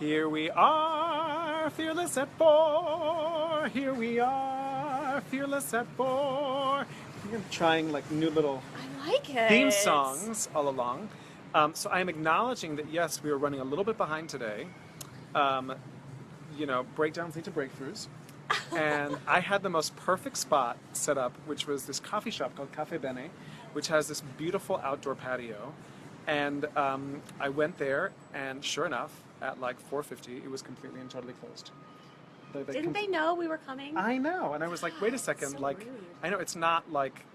Here we are, fearless at 4. Here we are, fearless at 4. I'm trying like new little I like it. theme songs all along. So I am acknowledging that yes, we are running a little bit behind today. Breakdowns lead to breakthroughs. And I had the most perfect spot set up, which was this coffee shop called Cafe Bene, which has this beautiful outdoor patio. And I went there, and sure enough, at like 4:50, it was completely and totally closed. Didn't they know we were coming? I know, and I was like, wait a second, So like, rude. I know it's not like,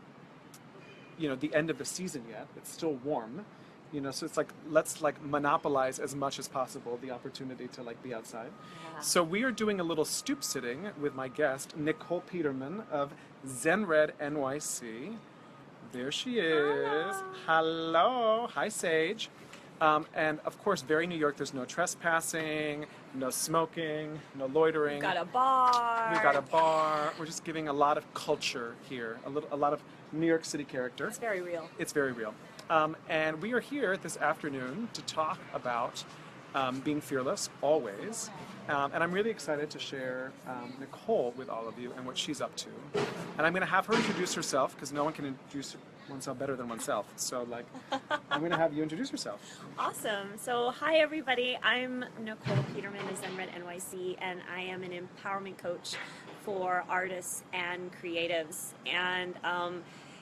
the end of the season yet. It's still warm, so it's like, let's like monopolize as much as possible the opportunity to like be outside. Yeah. So we are doing a little stoop sitting with my guest, Nicole Peterman of Zenred NYC. There she is. Hello. Hi, Sage. And of course, very New York, there's no trespassing, no smoking, no loitering. We've got a bar. We've got a bar. We're just giving a lot of culture here, a lot of New York City character. It's very real. It's very real. And we are here this afternoon to talk about being fearless, always. And I'm really excited to share Nicole with all of you and what she's up to. And I'm going to have her introduce herself, because no one can introduce oneself better than oneself. So, I'm going to have you introduce yourself. Awesome. So, hi everybody. I'm Nicole Peterman of Zenred NYC, and I am an empowerment coach for artists and creatives. And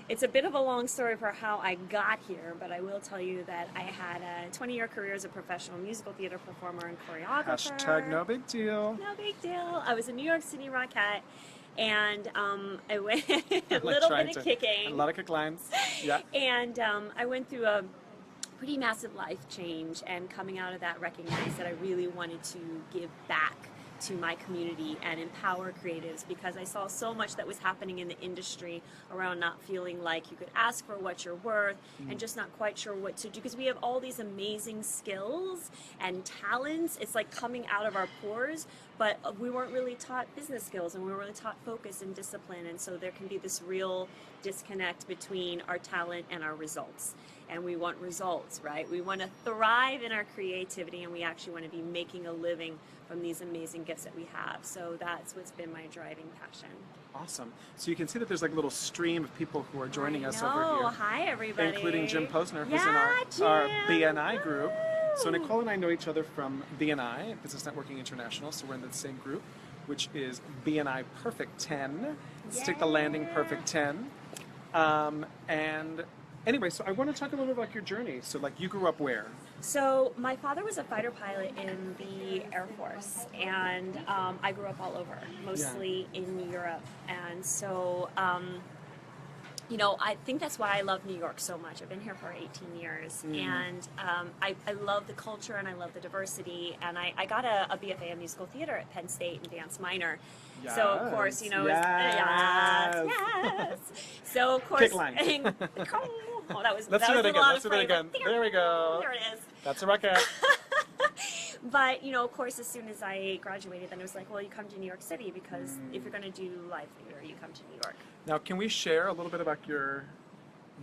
it's a bit of a long story for how I got here, but I will tell you that I had a 20-year career as a professional musical theater performer and choreographer. Hashtag no big deal. No big deal. I was a New York City Rockette, and I went a Like little trying bit of to- kicking. A lot of kick lines. Yeah. And I went through a pretty massive life change, and coming out of that, recognized that I really wanted to give back to my community and empower creatives, because I saw so much that was happening in the industry around not feeling like you could ask for what you're worth and just not quite sure what to do, because we have all these amazing skills and talents. It's like coming out of our pores, but we weren't really taught business skills, and we were really taught focus and discipline, and so there can be this real disconnect between our talent and our results. And we want results, right? We want to thrive in our creativity, and we actually want to be making a living from these amazing gifts that we have. So that's what's been my driving passion. Awesome. So you can see that there's like a little stream of people who are joining us over Oh, here. hi everybody. Including Jim Posner, who's Yeah, in our Jim. BNI group. So Woo. Nicole and I know each other from BNI, Business Networking International, so we're in the same group, which is BNI Perfect 10. Stick the landing Perfect 10. And anyway, so I want to talk a little bit about your journey. So like, you grew up where? So my father was a fighter pilot in the Air Force, and I grew up all over, mostly in Europe. And so, I think that's why I love New York so much. I've been here for 18 years, and I love the culture, and I love the diversity. And I got a BFA in musical theater at Penn State in dance minor. Yes. So of course, Yes. yes. So of course, Kick line. Oh, that was Let's that do was that a again. lot Let's of do that flavor. again. There we go. There it is. That's a rocket. But, of course, as soon as I graduated, then it was like, well, you come to New York City, because if you're going to do live theater, you come to New York. Now, can we share a little bit about your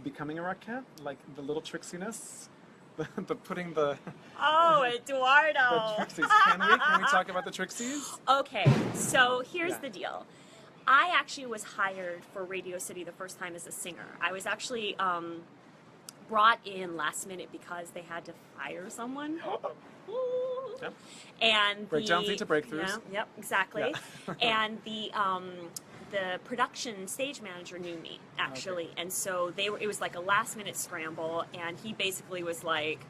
becoming a rocket? Like the little tricksiness? The putting the Oh, Eduardo! Trixies. Can we talk about the Trixies? Okay, so here's Yeah. the deal. I actually was hired for Radio City the first time as a singer. I was actually brought in last minute because they had to fire someone. Yep. And Breakdowns lead to breakthroughs. Yeah, yep, exactly. Yeah. And the production stage manager knew me, actually, and so it was like a last minute scramble, and he basically was like,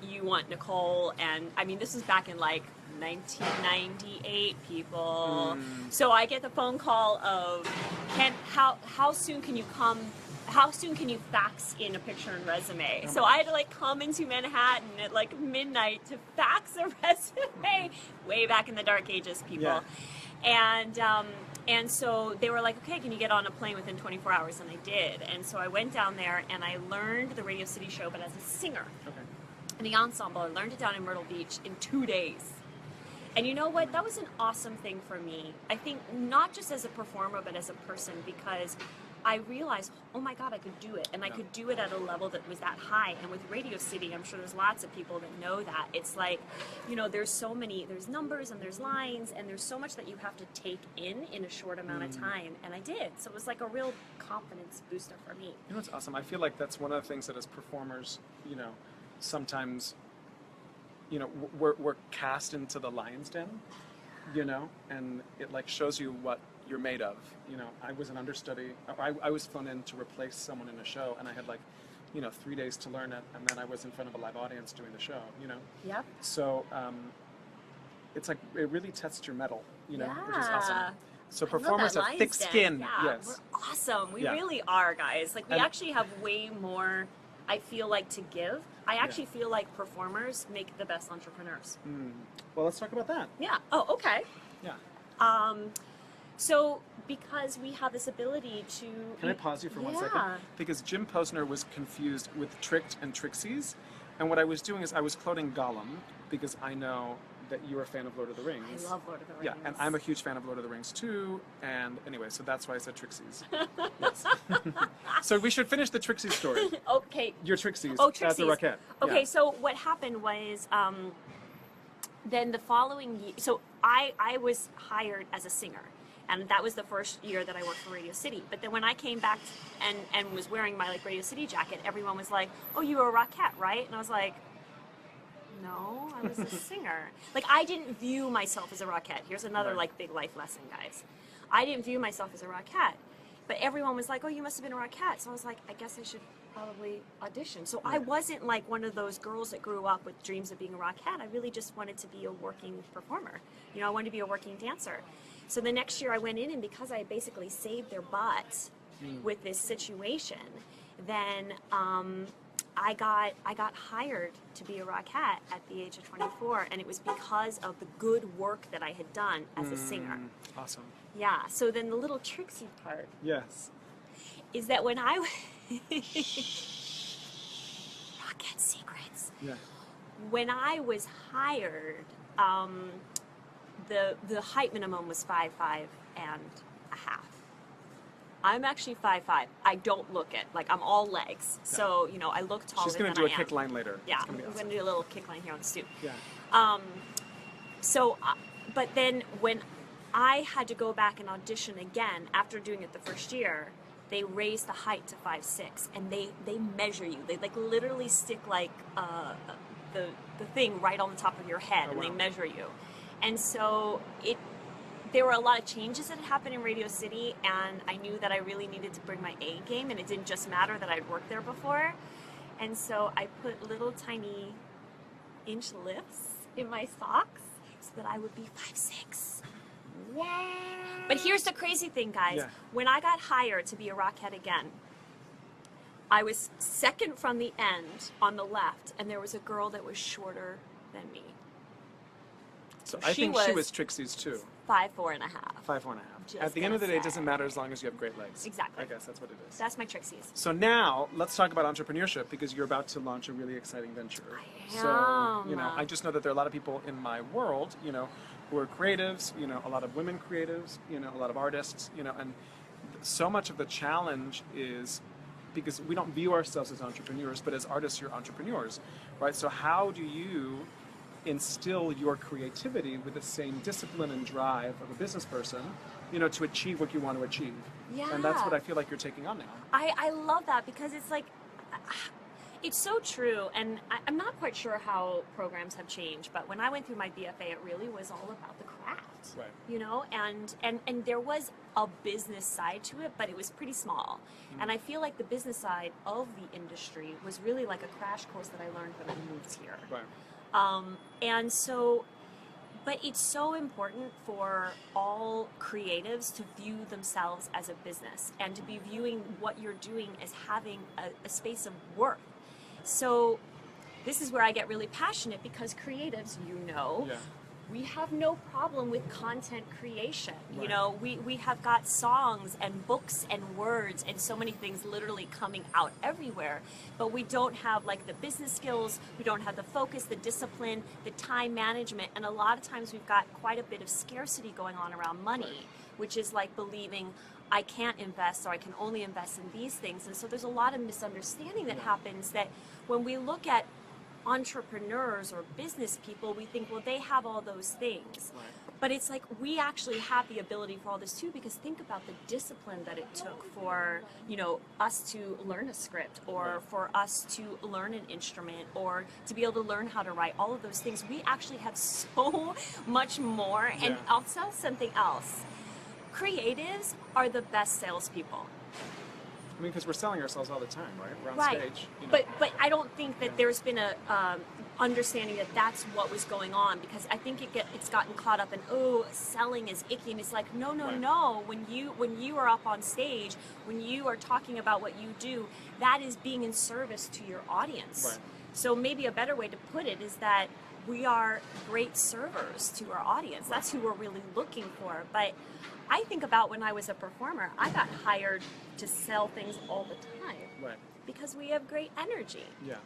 you want Nicole, and I mean, this was back in like 1998, people. So I get the phone call of, how soon can you come? How soon can you fax in a picture and resume? So I had to like come into Manhattan at like midnight to fax a resume, way back in the dark ages, people. Yeah. And so they were like, okay, can you get on a plane within 24 hours? And I did. And so I went down there, and I learned the Radio City show, but as a singer. Okay. In the ensemble, I learned it down in Myrtle Beach in 2 days. And you know what? That was an awesome thing for me. I think not just as a performer, but as a person, because I realized, oh my God, I could do it. And I Yeah. could do it at a level that was that high. And with Radio City, I'm sure there's lots of people that know that. It's like, you know, there's numbers and there's lines and there's so much that you have to take in a short amount of time. And I did. So it was like a real confidence booster for me. You know what's awesome? I feel like that's one of the things that as performers, you know, sometimes, you know, we're cast into the lion's den, you know, and it like shows you what you're made of. You know, I was an understudy. I was flown in to replace someone in a show, and I had like, you know, 3 days to learn it, and then I was in front of a live audience doing the show. You know. Yep. So it's like it really tests your mettle. You know, which is Yeah. awesome. So I love performers that have thick lion's den. skin. Yeah, Yes. we're awesome. We Yeah. really are, guys. Like, we And- actually have way more, I feel like, to give. I actually feel like performers make the best entrepreneurs. Well, let's talk about that. Yeah. Oh, okay. Yeah. So, because we have this ability to... Can I pause you for 1 second? Yeah. Because Jim Posner was confused with Tricked and Trixie's, and what I was doing is I was quoting Gollum, because I know that you're a fan of Lord of the Rings. I love Lord of the Rings. Yeah, and I'm a huge fan of Lord of the Rings too, and anyway, so that's why I said Trixie's. Yes. So we should finish the Trixie story. Okay. Your Trixie's Oh, as Trixie's. a Rockette. Okay, Yeah. so what happened was, then the following year, so I was hired as a singer. And that was the first year that I worked for Radio City. But then when I came back and was wearing my like Radio City jacket, everyone was like, "Oh, you were a Rockette, right?" And I was like, "No, I was a singer." Like, I didn't view myself as a Rockette. Here's another Right. like big life lesson, guys. I didn't view myself as a Rockette. But everyone was like, "Oh, you must have been a Rockette." So I was like, I guess I should probably audition. So I wasn't like one of those girls that grew up with dreams of being a Rockette. I really just wanted to be a working performer. You know, I wanted to be a working dancer. So the next year I went in, and because I basically saved their butts with this situation, then I got hired to be a Rockette at the age of 24, and it was because of the good work that I had done as a singer. Awesome. Yeah. So then the little Trixie part Yes. is that when I Rockette secrets. Yeah. When I was hired, the height minimum was 5'5" and a half. I'm actually 5'5". I don't look it. Like, I'm all legs. So, you know, I look taller She's than going I to do a am. kick line later. Yeah, It's gonna be I'm awesome. going to do a little kick line here on the stoop. Yeah. So, but then when I had to go back and audition again after doing it the first year, they raised the height to 5'6", and they measure you. They like literally stick like the thing right on the top of your head, Oh, and they wow. measure you. And so there were a lot of changes that had happened in Radio City, and I knew that I really needed to bring my A game, and it didn't just matter that I'd worked there before. And so I put little tiny inch lifts in my socks so that I would be 5'6". What? But here's the crazy thing, guys. Yeah. When I got hired to be a Rockette again, I was second from the end on the left, and there was a girl that was shorter than me. So I She think she was- was Trixie's too. 5'4" and a half. 5'4" and a half. Just At the end of the gonna day, it doesn't say. matter as long as you have great legs. Exactly. I guess that's what it is. That's my Trixies. So now let's talk about entrepreneurship, because you're about to launch a really exciting venture. I So, you am. know, I just know that there are a lot of people in my world, you know, who are creatives, you know, a lot of women creatives, you know, a lot of artists, you know, and so much of the challenge is because we don't view ourselves as entrepreneurs, but as artists, you're entrepreneurs, right? So how do you instill your creativity with the same discipline and drive of a business person, you know, to achieve what you want to achieve? And that's what Yeah. I feel like you're taking on now. I love that, because it's like, it's so true, and I'm not quite sure how programs have changed, but when I went through my BFA, it really was all about the craft. Right. You know, and there was a business side to it, but it was pretty small. And I feel like the business side of the industry was really like a crash course that I learned when I moved here. Right. And so, but it's so important for all creatives to view themselves as a business and to be viewing what you're doing as having a space of work. So this is where I get really passionate, because creatives, you know, Yeah. we have no problem with content creation. You Right. know, we have got songs and books and words and so many things literally coming out everywhere, but we don't have like the business skills, we don't have the focus, the discipline, the time management, and a lot of times we've got quite a bit of scarcity going on around money, which is like believing, I can't invest, or I can only invest in these things. And so there's a lot of misunderstanding that happens, that when we look at entrepreneurs or business people, we think, well, they have all those things. Right. But it's like, we actually have the ability for all this too, because think about the discipline that it took for, you know, us to learn a script, or for us to learn an instrument, or to be able to learn how to write, all of those things. We actually have so much more. And I'll tell something else. Creatives are the best salespeople. I mean, because we're selling ourselves all the time, right? We're on stage. You know. But I don't think that there's been a understanding that that's what was going on, because I think it's gotten caught up in, oh, selling is icky, and it's like, no. When you are up on stage, when you are talking about what you do, that is being in service to your audience. Right. So maybe a better way to put it is that we are great servers to our audience. That's who we're really looking for. But I think about when I was a performer, I got hired to sell things all the time. Right. Because we have great energy. Yeah.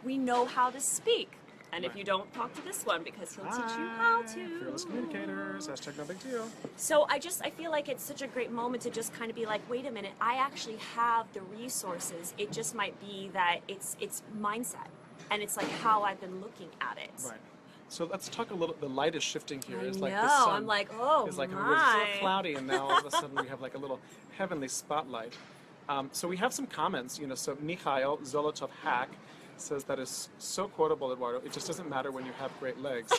We know how to speak. And if you don't, talk to this one, because he'll teach you how to. Fearless Communicators, #no big deal. So I feel like it's such a great moment to just kind of be like, wait a minute, I actually have the resources. It just might be that it's mindset. And it's like how I've been looking at it. Right. So let's talk a little. The light is shifting here. It's like the know. sun I'm like, oh is like my. it was so cloudy, and now all of a sudden we have like a little heavenly spotlight. So we have some comments. You know, so Mikhail Zolotov Hack says that is so quotable, Eduardo. It just doesn't matter when you have great legs.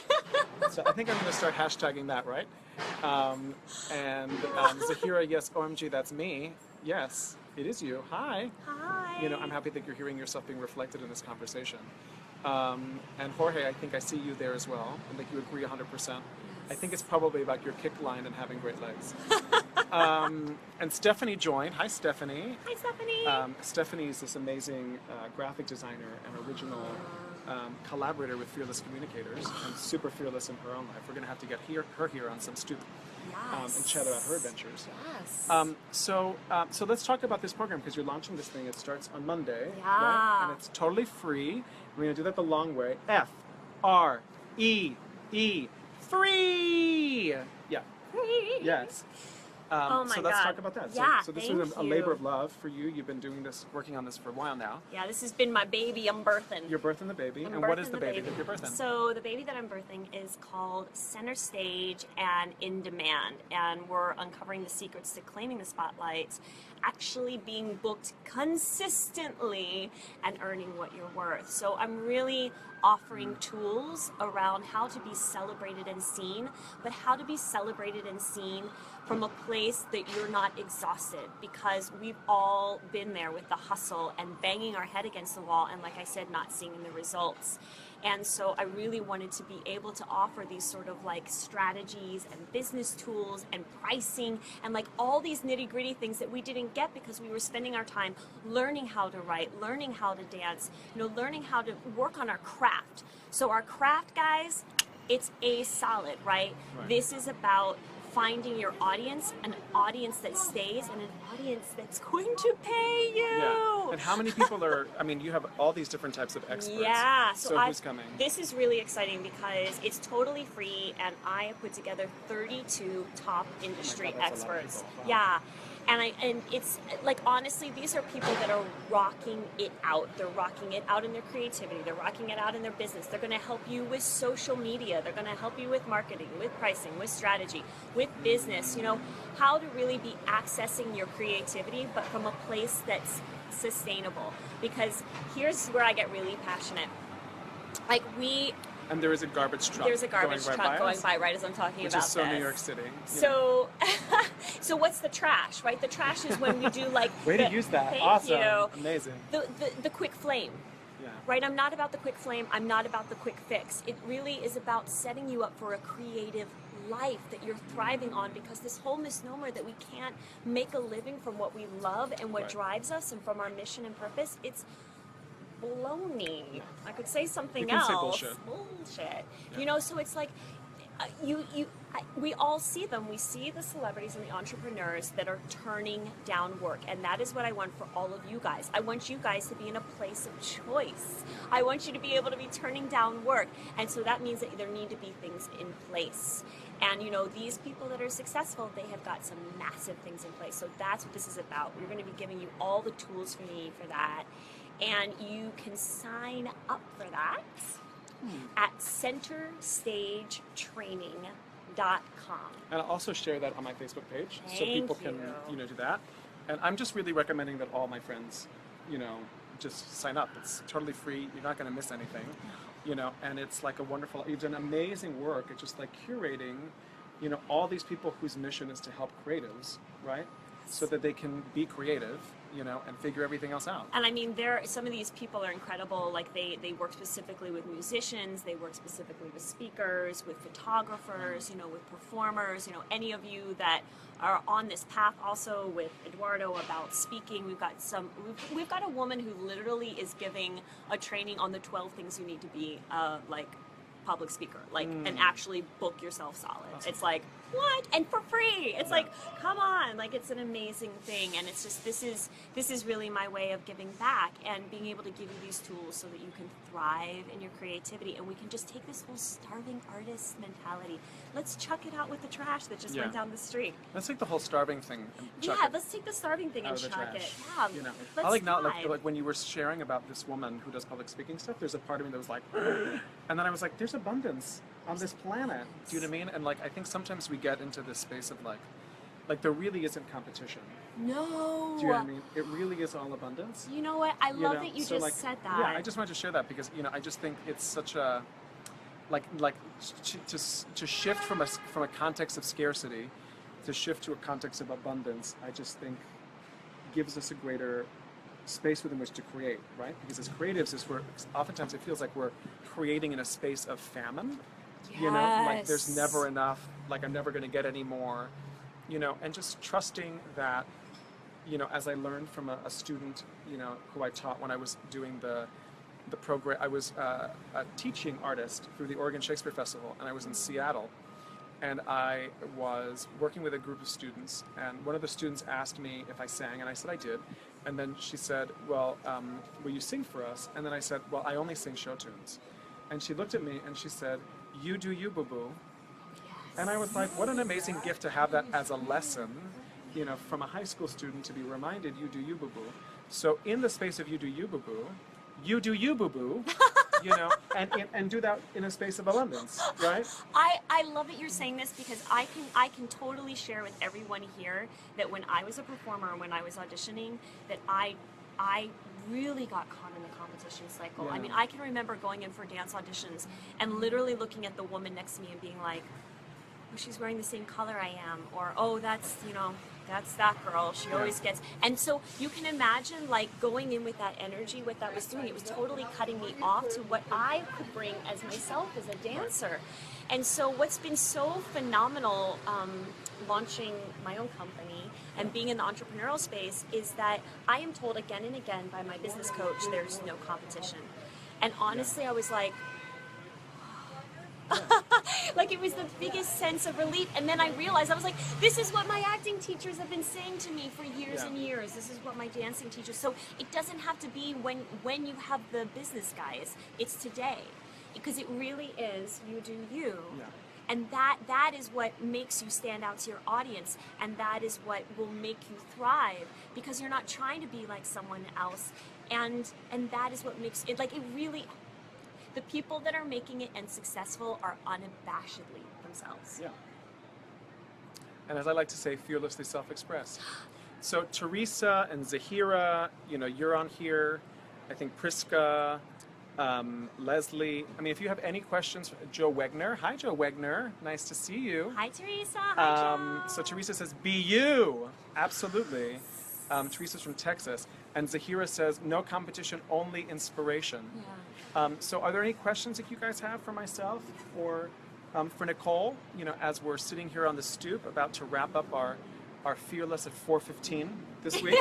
So I think I'm going to start hashtagging that, right? Zahira, yes, OMG, that's me. Yes, it is you. Hi. Hi. You know, I'm happy that you're hearing yourself being reflected in this conversation. And Jorge, I think I see you there as well, and like you agree 100%. Yes. I think it's probably about your kick line and having great legs. And Stephanie joined. Hi, Stephanie. Hi, Stephanie. Stephanie is this amazing graphic designer and original collaborator with Fearless Communicators, and super fearless in her own life. We're going to have to get her here on some stoop and chat about her adventures. Yes. So let's talk about this program, because you're launching this thing. It starts on Monday, Yeah. right? And it's totally free. We're going to do that the long way. FREE. Free! Yeah. Free. Yes. Oh my so let's God. talk about that. Yeah, so this thank was a you. labor of love for you. You've been doing this, working on this for a while now. Yeah, this has been my baby I'm birthing. You're birthing the baby. I'm And what birthing is the baby that you're birthing? So the baby that I'm birthing is called Center Stage and In Demand. And we're uncovering the secrets to claiming the spotlight, actually being booked consistently, and earning what you're worth. So I'm really offering tools around how to be celebrated and seen, but how to be celebrated and seen from a place that you're not exhausted, because we've all been there with the hustle and banging our head against the wall, and like I said, not seeing the results. And so I really wanted to be able to offer these sort of like strategies and business tools and pricing and like all these nitty-gritty things that we didn't get because we were spending our time learning how to write, learning how to dance, you know, learning how to work on our craft. So our craft, guys, it's a solid, right? This is about finding your audience, an audience that stays, and an audience that's going to pay you. Yeah. And how many people are, I mean, you have all these different types of experts. Yeah. So who's coming? This is really exciting because it's totally free, and I have put together 32 top industry experts. Wow. Yeah. And it's like, honestly, these are people that are rocking it out. They're rocking it out in their creativity. They're rocking it out in their business. They're going to help you with social media. They're going to help you with marketing, with pricing, with strategy, with business. You know, how to really be accessing your creativity, but from a place that's sustainable. Because here's where I get really passionate. Like And there is a garbage truck. There's a garbage truck going us, by right as I'm talking which about is so this. New York City. So, so what's the trash, right? The trash is when we do like Way to use that. Thank Awesome. you. Amazing. The quick flame. Yeah. Right? I'm not about the quick flame. I'm not about the quick fix. It really is about setting you up for a creative life that you're thriving on, because this whole misnomer that we can't make a living from what we love and what drives us and from our mission and purpose, it's baloney. I could say something You can else. say bullshit. Bullshit. Yeah. You know, so it's like, We all see them. We see the celebrities and the entrepreneurs that are turning down work, and that is what I want for all of you guys. I want you guys to be in a place of choice. I want you to be able to be turning down work, and so that means that there need to be things in place. And you know, these people that are successful, they have got some massive things in place. So that's what this is about. We're going to be giving you all the tools you need for that, and you can sign up for that at centerstagetraining.com. And I'll also share that on my Facebook page so Thank people can, you. do that. And I'm just really recommending that all my friends, just sign up. It's totally free. You're not going to miss anything, and it's like a wonderful, you've done amazing work. It's just like curating, all these people whose mission is to help creatives, right? So that they can be creative, and figure everything else out. And I mean, some of these people are incredible. Like they work specifically with musicians, they work specifically with speakers, with photographers, with performers, any of you that are on this path also with Eduardo about speaking. We've got a woman who literally is giving a training on the 12 things you need to be like public speaker, and actually book yourself solid. Awesome. It's like, what? And for free. It's like, come on, like it's an amazing thing. And it's just, this is really my way of giving back and being able to give you these tools so that you can thrive in your creativity, and we can just take this whole starving artist mentality. Let's chuck it out with the trash that just went down the street. Let's take the whole starving thing and chuck it let's take the starving thing out and of the chuck trash. it. Yeah, let's I like now, thrive. like when you were sharing about this woman who does public speaking stuff, there's a part of me that was like, and then I was like, there's abundance on this planet. Do you know what I mean? And like, I think sometimes we get into this space of like there really isn't competition. No. Do you know what I mean? It really is all abundance. You know what? I love that you just said that. Yeah, I just wanted to share that because I just think it's such a to shift from a context of scarcity to shift to a context of abundance. I just think gives us a greater space within which to create, right? Because as creatives, oftentimes it feels like we're creating in a space of famine. Yes. Like there's never enough. Like I'm never going to get any more. And just trusting that, as I learned from a student, who I taught when I was doing the program. I was a teaching artist through the Oregon Shakespeare Festival, and I was in Seattle, and I was working with a group of students, and one of the students asked me if I sang, and I said I did, and then she said, well, will you sing for us? And then I said, well, I only sing show tunes. And she looked at me and she said, you do you, boo-boo. And I was like, what an amazing gift to have that as a lesson, from a high school student to be reminded, you do you, boo-boo. So in the space of you do you, boo-boo, you do you, boo-boo, and do that in a space of abundance, right? I love that you're saying this because I can totally share with everyone here that when I was a performer, when I was auditioning, that I really got caught in the competition cycle. Yeah. I mean, I can remember going in for dance auditions and literally looking at the woman next to me and being like, oh, she's wearing the same color I am, or oh, that's that girl, she always gets. And so you can imagine like going in with that energy, what that was doing, it was totally cutting me off to what I could bring as myself as a dancer. And so what's been so phenomenal launching my own company and being in the entrepreneurial space is that I am told again and again by my business coach, there's no competition. And honestly, I was like, like it was the biggest sense of relief. And then I realized, I was like, this is what my acting teachers have been saying to me for years and years. This is what my dancing teachers. So it doesn't have to be when you have the business guys. It's today. Because it really is you do you. Yeah. And that is what makes you stand out to your audience. And that is what will make you thrive. Because you're not trying to be like someone else. And that is what makes it, like it really... The people that are making it and successful are unabashedly themselves. Yeah. And as I like to say, fearlessly self-expressed. So Teresa and Zahira, you're on here. I think Priska, Leslie. I mean, if you have any questions, Joe Wegner. Hi, Joe Wegner. Nice to see you. Hi, Teresa. Hi, Joe. So Teresa says, be you. Absolutely. Teresa's from Texas. And Zahira says, no competition, only inspiration. Yeah. So are there any questions that you guys have for myself or for Nicole, as we're sitting here on the stoop about to wrap up our are fearless at 4:15 this week.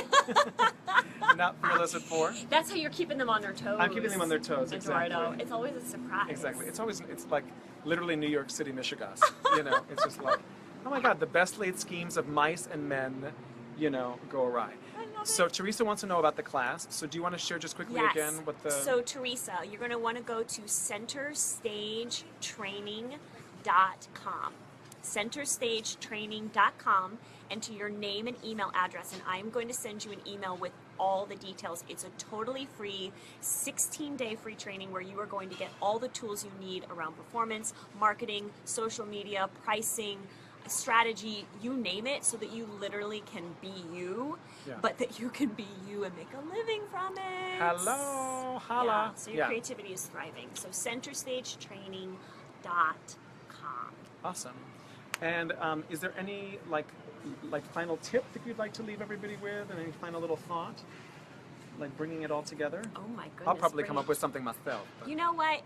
Not fearless at 4. That's how you're keeping them on their toes. I'm keeping them on their toes, Eduardo. exactly. It's always a surprise. Exactly. It's like literally New York City, Michigan. You know, it's just like, oh my God, the best laid schemes of mice and men, you know, go awry. I love So it. Teresa wants to know about the class. So do you want to share just quickly Yes. again what the... So Teresa, you're going to want to go to centerstagetraining.com. centerstagetraining.com, enter your name and email address, and I'm going to send you an email with all the details. It's a totally free 16-day free training where you are going to get all the tools you need around performance, marketing, social media, pricing, strategy, you name it, so that you literally can be you, but that you can be you and make a living from it. Hello, holla. Yeah, so your creativity is thriving. So centerstagetraining.com. Awesome. And is there any like final tip that you'd like to leave everybody with, and any final little thought, like bringing it all together? Oh my goodness. I'll probably come up with something myself. But. You know what?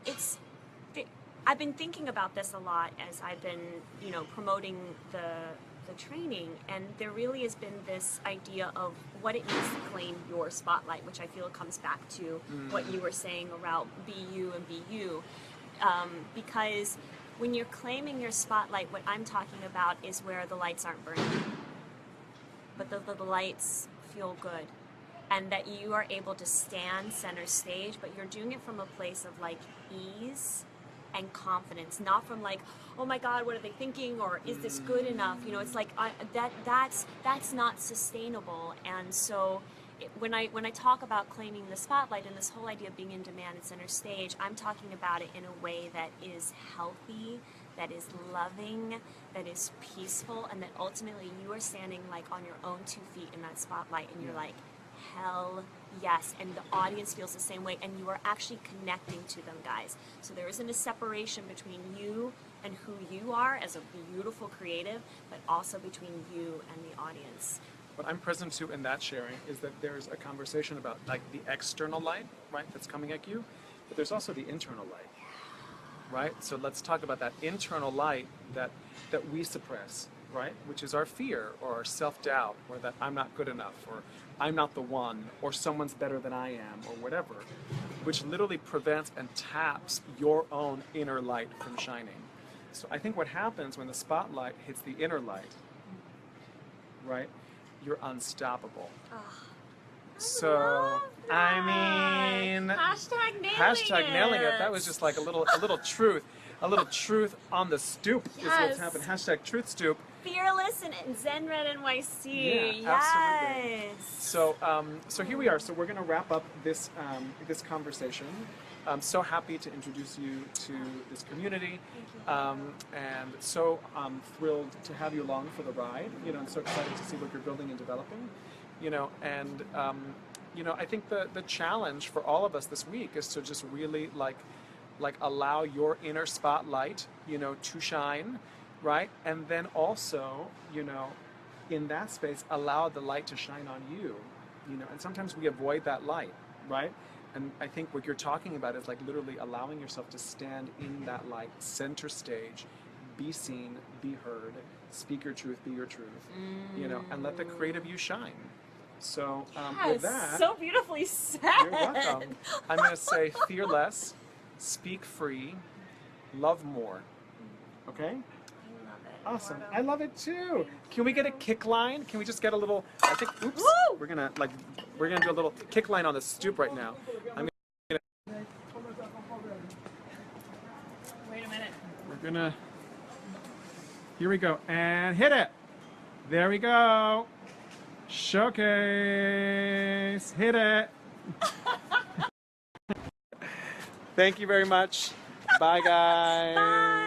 I've been thinking about this a lot as I've been, you know, promoting the training, and there really has been this idea of what it means to claim your spotlight, which I feel comes back to what you were saying around be you and be you, because when you're claiming your spotlight, what I'm talking about is where the lights aren't burning, but the lights feel good, and that you are able to stand center stage, but you're doing it from a place of like ease and confidence, not from like, oh my God, what are they thinking, or is this good enough? You know, it's like that's not sustainable. And so when I talk about claiming the spotlight and this whole idea of being in demand and center stage, I'm talking about it in a way that is healthy, that is loving, that is peaceful, and that ultimately you are standing like on your own 2 feet in that spotlight, and you're like, hell yes, and the audience feels the same way, and you are actually connecting to them, guys. So there isn't a separation between you and who you are as a beautiful creative, but also between you and the audience. What I'm present to in that sharing is that there's a conversation about like the external light, right, that's coming at you, but there's also the internal light, right? So let's talk about that internal light that we suppress, right, which is our fear or our self-doubt, or that I'm not good enough, or I'm not the one, or someone's better than I am, or whatever, which literally prevents and taps your own inner light from shining. So I think what happens when the spotlight hits the inner light, right, you're unstoppable. So, I mean, hashtag nailing it. That was just like a little truth on the stoop is what's happened. Hashtag truth stoop. Fearless and Zen Red NYC. Yeah, absolutely. So, so here we are. So we're going to wrap up this this conversation. I'm so happy to introduce you to this community, and so thrilled to have you along for the ride. You know, I'm so excited to see what you're building and developing. You know, and you know, I think the challenge for all of us this week is to just really like allow your inner spotlight, you know, to shine, right? And then also, you know, in that space, allow the light to shine on you, you know. And sometimes we avoid that light, right? And I think what you're talking about is like literally allowing yourself to stand in that light, center stage, be seen, be heard, speak your truth, be your truth, you know, and let the creative you shine. So with that, so beautifully said. You're welcome. I'm going to say fearless, speak free, love more. Okay? I love it. Awesome. Eduardo. I love it too. Can we get a kick line? Can we just get a little? I think. Oops. Woo! We're gonna do a little kick line on the stoop right now. I'm gonna. Wait a minute. We're gonna. Here we go, and hit it. There we go. Showcase. Hit it. Thank you very much. Bye, guys. Bye.